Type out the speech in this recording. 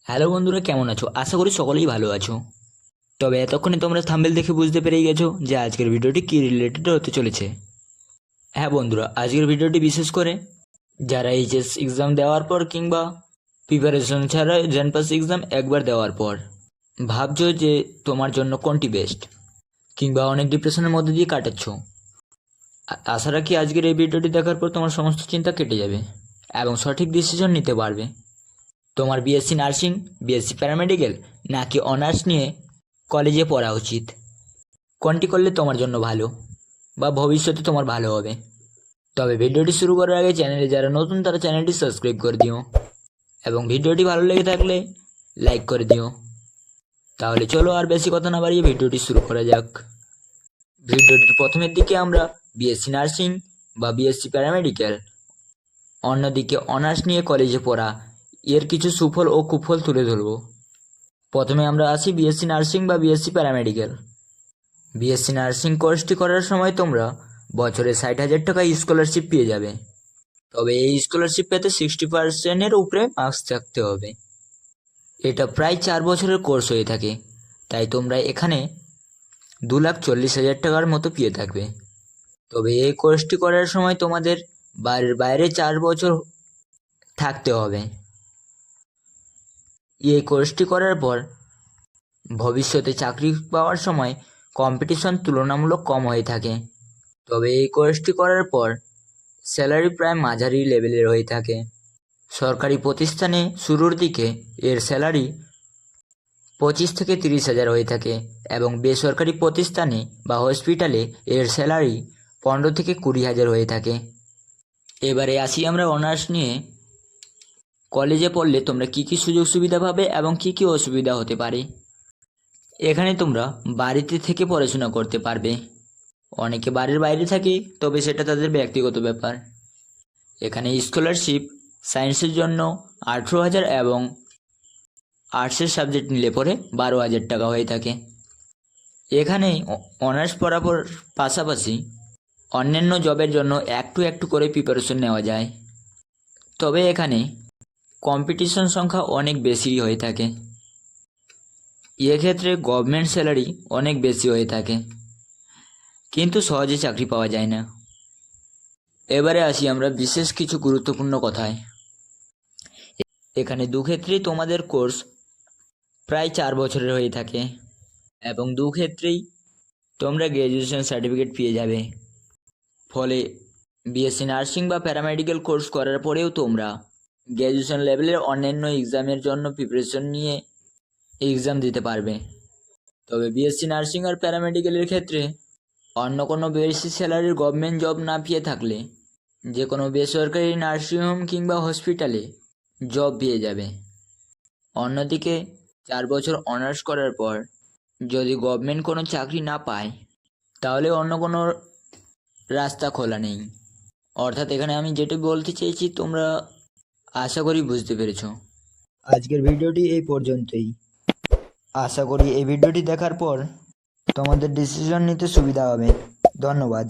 Hello বন্ধুরা, কেমন আছো? আশা করি সকলেই ভালো আছো। তবে এতক্ষণে তোমরা থাম্বনেল দেখে বুঝতে পেরেই গেছো যে আজকের ভিডিওটি কী রিলেটেড হতে চলেছে। হ্যাঁ বন্ধুরা, আজকের ভিডিওটি বিশেষ করে যারা এইচএস এক্সাম দেওয়ার পর কিংবা প্রিপারেশন ছাড়া জেনপাস এক্সাম একবার দেওয়ার পর ভাবছো যে তোমার জন্য কোনটি বেস্ট, কিংবা অনেক ডিপ্রেশনের মধ্যে দিয়ে কাটাচ্ছ, আশা রাখি আজকের এই ভিডিওটি দেখার পর তোমার সমস্ত চিন্তা কেটে যাবে এবং সঠিক ডিসিশন নিতে পারবে। তোমার বিএসসি নার্সিং, বিএসসি প্যারামেডিক্যাল নাকি অনার্স নিয়ে কলেজে পড়া উচিত, কোনটি করলে তোমার জন্য ভালো বা ভবিষ্যতে তোমার ভালো হবে। তবে ভিডিওটি শুরু করার আগে চ্যানেলে যারা নতুন তারা চ্যানেলটি সাবস্ক্রাইব করে দিও এবং ভিডিওটি ভালো লেগে থাকলে লাইক করে দিও। তাহলে চলো আর বেশি কথা না বাড়িয়ে ভিডিওটি শুরু করা যাক। ভিডিওটির প্রথমের দিকে আমরা বিএসসি নার্সিং বা বিএসসি প্যারামেডিক্যাল, অন্যদিকে অনার্স নিয়ে কলেজে পড়া এর কিছু সুফল ও কুফল তুলে ধরব। প্রথমে আমরা আসি বিএসসি নার্সিং বা বিএসসি প্যারামেডিক্যাল। বিএসসি নার্সিং কোর্সটি করার সময় তোমরা বছরে 60,000 টাকা স্কলারশিপ পেয়ে যাবে। তবে এই স্কলারশিপ পেতে 60%-এর উপরে মার্কস থাকতে হবে। এটা প্রায় 4 বছরের কোর্স হয়ে থাকে, তাই তোমরা এখানে 2,40,000 টাকার মতো পেয়ে থাকবে। তবে এই কোর্সটি করার সময় তোমাদের বাড়ির বাইরে 4 বছর থাকতে হবে। এই কোর্সটি করার পর ভবিষ্যতে চাকরি পাওয়ার সময় কম্পিটিশন তুলনামূলক কম হয়ে থাকে। তবে এই কোর্সটি করার পর স্যালারি প্রায় মাঝারি লেভেলের হয়ে থাকে। সরকারি প্রতিষ্ঠানে শুরুর দিকে এর স্যালারি 25 থেকে 30,000 হয়ে থাকে এবং বেসরকারি প্রতিষ্ঠানে বা হসপিটালে এর স্যালারি 15 থেকে 20,000 হয়ে থাকে। এবারে আসি আমরা অনার্স নিয়ে কলেজে পড়লে তোমরা কী কী সুযোগ সুবিধা পাবে এবং কী কী অসুবিধা হতে পারে। এখানে তোমরা বাড়িতে থেকে পড়াশোনা করতে পারবে। অনেকে বাড়ির বাইরে থাকে, তবে সেটা তাদের ব্যক্তিগত ব্যাপার। এখানে স্কলারশিপ সায়েন্সের জন্য 18,000 এবং আর্টসের সাবজেক্ট নিলে পরে 12,000 টাকা হয়ে থাকে। এখানে অনার্স পড়ার পাশাপাশি অন্যান্য জবের জন্য একটু একটু করে প্রিপারেশন নেওয়া যায়। তবে এখানে কম্পিটিশন সংখ্যা অনেক বেশি হয়ে থাকে। এক্ষেত্রে গভর্নমেন্ট স্যালারি অনেক বেশি হয়ে থাকে, কিন্তু সহজে চাকরি পাওয়া যায় না। এবারে আসি আমরা বিশেষ কিছু গুরুত্বপূর্ণ কথায়। এখানে দুক্ষেত্রেই তোমাদের কোর্স প্রায় 4 বছরের হয়ে থাকে এবং দুক্ষেত্রেই তোমরা গ্র্যাজুয়েশন সার্টিফিকেট পেয়ে যাবে। ফলে বিএসসি নার্সিং বা প্যারামেডিক্যাল কোর্স করার পরেও তোমরা গ্র্যাজুয়েশন লেভেলের অন্যান্য এক্সামের জন্য প্রিপারেশন নিয়ে এক্সাম দিতে পারবে। তবে বিএসসি নার্সিং আর প্যারামেডিক্যালের ক্ষেত্রে অন্য কোনো বেশি স্যালারির গভর্নমেন্ট জব না পেয়ে থাকলে যে কোনো বেসরকারি নার্সিংহোম কিংবা হসপিটালে জব পেয়ে যাবে। অন্যদিকে 4 বছর অনার্স করার পর যদি গভর্নমেন্ট কোনো চাকরি না পায়, তাহলে অন্য কোনো রাস্তা খোলা নেই। অর্থাৎ এখানে আমি যেটা বলতে চেয়েছি তোমরা আশা করি বুঝতে পেরেছো। আজকের ভিডিওটি এই পর্যন্তই। আশা করি এই ভিডিওটি দেখার পর তোমাদের ডিসিশন নিতে সুবিধা হবে। ধন্যবাদ।